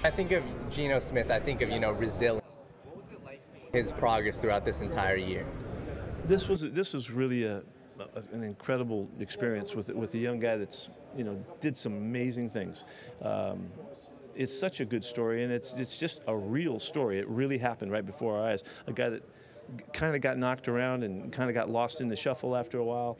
I think of Geno Smith, I think of, resilience. What was it like seeing his progress throughout this entire year? This was really an incredible experience with a young guy that's did some amazing things. It's such a good story, and it's just a real story. It really happened right before our eyes. A guy that kind of got knocked around and kind of got lost in the shuffle after a while.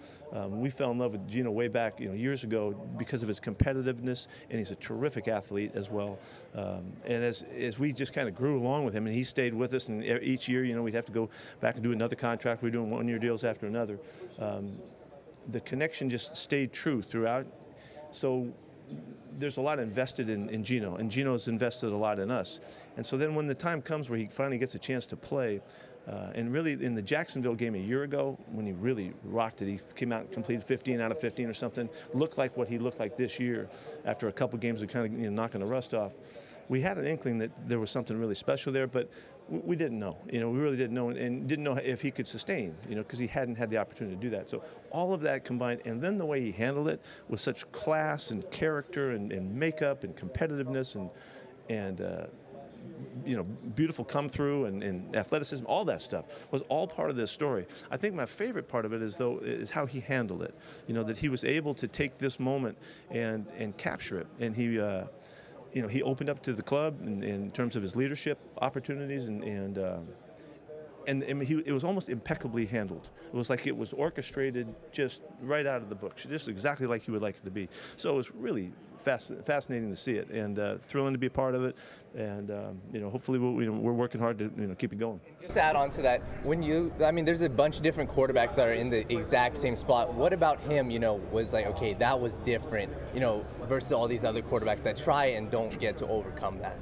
We fell in love with Geno way back, years ago because of his competitiveness, and he's a terrific athlete as well. And as we just kind of grew along with him, and he stayed with us, and each year, we'd have to go back and do another contract. We're doing one-year deals after another. The connection just stayed true throughout. So there's a lot invested in Geno, and Geno's invested a lot in us. And so then when the time comes where he finally gets a chance to play, and really in the Jacksonville game a year ago, when he really rocked it, he came out and completed 15 out of 15 or something, looked like what he looked like this year after a couple games of kind of knocking the rust off. We had an inkling that there was something really special there, but we didn't know. We really didn't know, and didn't know if he could sustain, because he hadn't had the opportunity to do that. So all of that combined, and then the way he handled it with such class and character and makeup and competitiveness and beautiful come through and athleticism, all that stuff was all part of this story. I think my favorite part of it is how he handled it. That he was able to take this moment and capture it, and he opened up to the club in terms of his leadership opportunities, and it was almost impeccably handled. It was like it was orchestrated just right out of the book, just exactly like you would like it to be. So it was really fascinating to see it, and thrilling to be a part of it. And hopefully we're working hard to keep it going. Just add on to that, there's a bunch of different quarterbacks that are in the exact same spot. What about him, was like, okay, that was different, versus all these other quarterbacks that try and don't get to overcome that?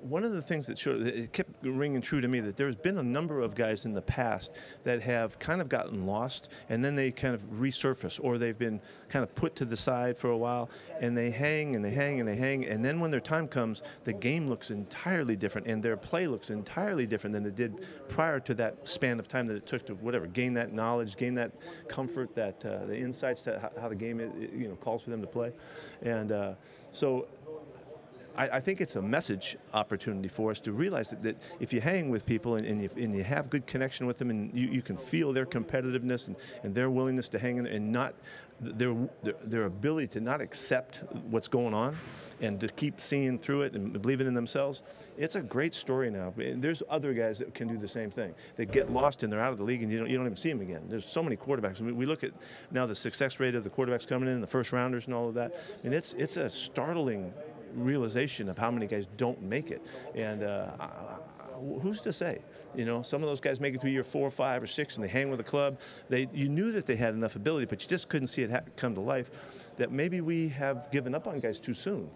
One of the things it kept ringing true to me, that there's been a number of guys in the past that have kind of gotten lost, and then they kind of resurface, or they've been kind of put to the side for a while, and they hang and they hang and they hang, and then when their time comes, the game looks entirely different, and their play looks entirely different than it did prior to that span of time that it took to gain that knowledge, gain that comfort, that the insights to how the game calls for them to play, and so. I think it's a message opportunity for us to realize that if you hang with people and you have good connection with them, and you can feel their competitiveness and their willingness to hang in, and not their ability to not accept what's going on and to keep seeing through it and believing in themselves, it's a great story now. There's other guys that can do the same thing. They get lost and they're out of the league, and you don't even see them again. There's so many quarterbacks. We look at now the success rate of the quarterbacks coming in, the first rounders and all of that, and it's a startling realization of how many guys don't make it, and who's to say? Some of those guys make it through year 4, 5, or 6, and they hang with the club. You knew that they had enough ability, but you just couldn't see it come to life. That maybe we have given up on guys too soon.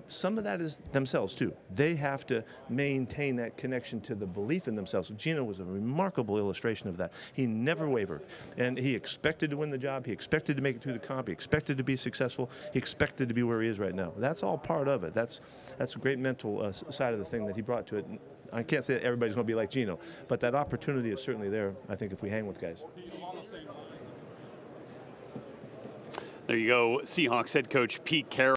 Some of that is themselves too. They have to maintain that connection to the belief in themselves. Geno was a remarkable illustration of that. He never wavered, and he expected to win the job. He expected to make it through the comp. He expected to be successful. He expected to be where he is right now. That's all part of it. That's a great mental side of the thing that he brought to it. I can't say that everybody's going to be like Geno, but that opportunity is certainly there, I think, if we hang with guys. There you go, Seahawks head coach Pete Carroll.